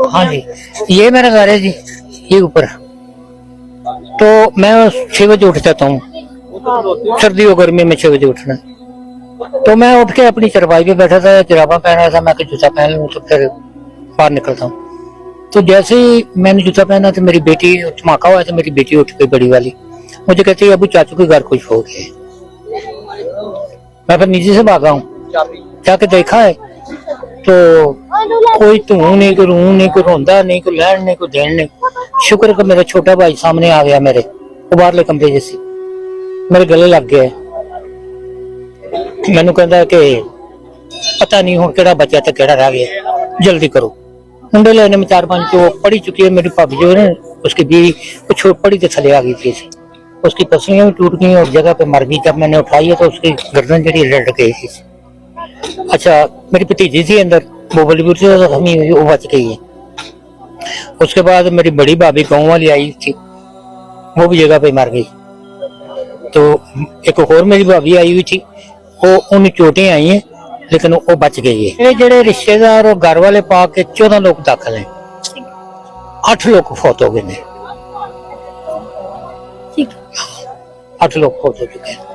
हाँ जी, ये मेरा घर है जी, ये ऊपर। तो मैं 6 बजे उठ जाता हूँ, सर्दी और गर्मी में 6 बजे उठना। तो मैं उठ के अपनी चरपाई पे बैठा था, जुराबा पहना था, मैं जूता पहन लूँ तो फिर बाहर निकलता हूँ। तो जैसे ही मैंने जूता पहना तो मेरी बेटी, धमाका हुआ तो मेरी बेटी उठ गई बड़ी वाली, मुझे कहती है अबू चाचू के घर कुछ हो गया। मैं फिर नीचे से भागा हूँ, जाके देखा है तो कोई तू नहीं, कोई रू नहीं, कोई रोंदा नहीं, कोई लैन नहीं, कोई देन नहीं। शुक्र कि मेरा छोटा भाई सामने आ गया मेरे, वो बाहरले कमरे जैसी मेरे गले लग गया। मैनू कहता कि पता नहीं हूँ केड़ा बचा तो केड़ा रह गया, जल्दी करो। मुंडे लेने में 4-5 जो पढ़ी चुकी है मेरी भाभी जो है, उसकी बीवी कुछ पढ़ी तो थले आ गई थी, उसकी पसलियां भी टूट गई और जगह पे मर गई। जब मैंने उठाई है तो उसकी गर्दन जड़ी लट गई थी। अच्छा, मेरी भतीजी थी अंदर, वो बॉलीवुड से वो बच गई है। उसके बाद मेरी बड़ी भाभी गाँव वाली आई थी, वो भी जगह पे मर गई। तो एक और मेरी भाभी आई हुई थी, वो उन चोटें आई हैं लेकिन वो बच गई है। ये जेडे रिश्तेदार और घर वाले पा के 14 लोग दाखिल हैं, 8 लोग फौत हो गए, 8 लोग फौत हो चुके हैं।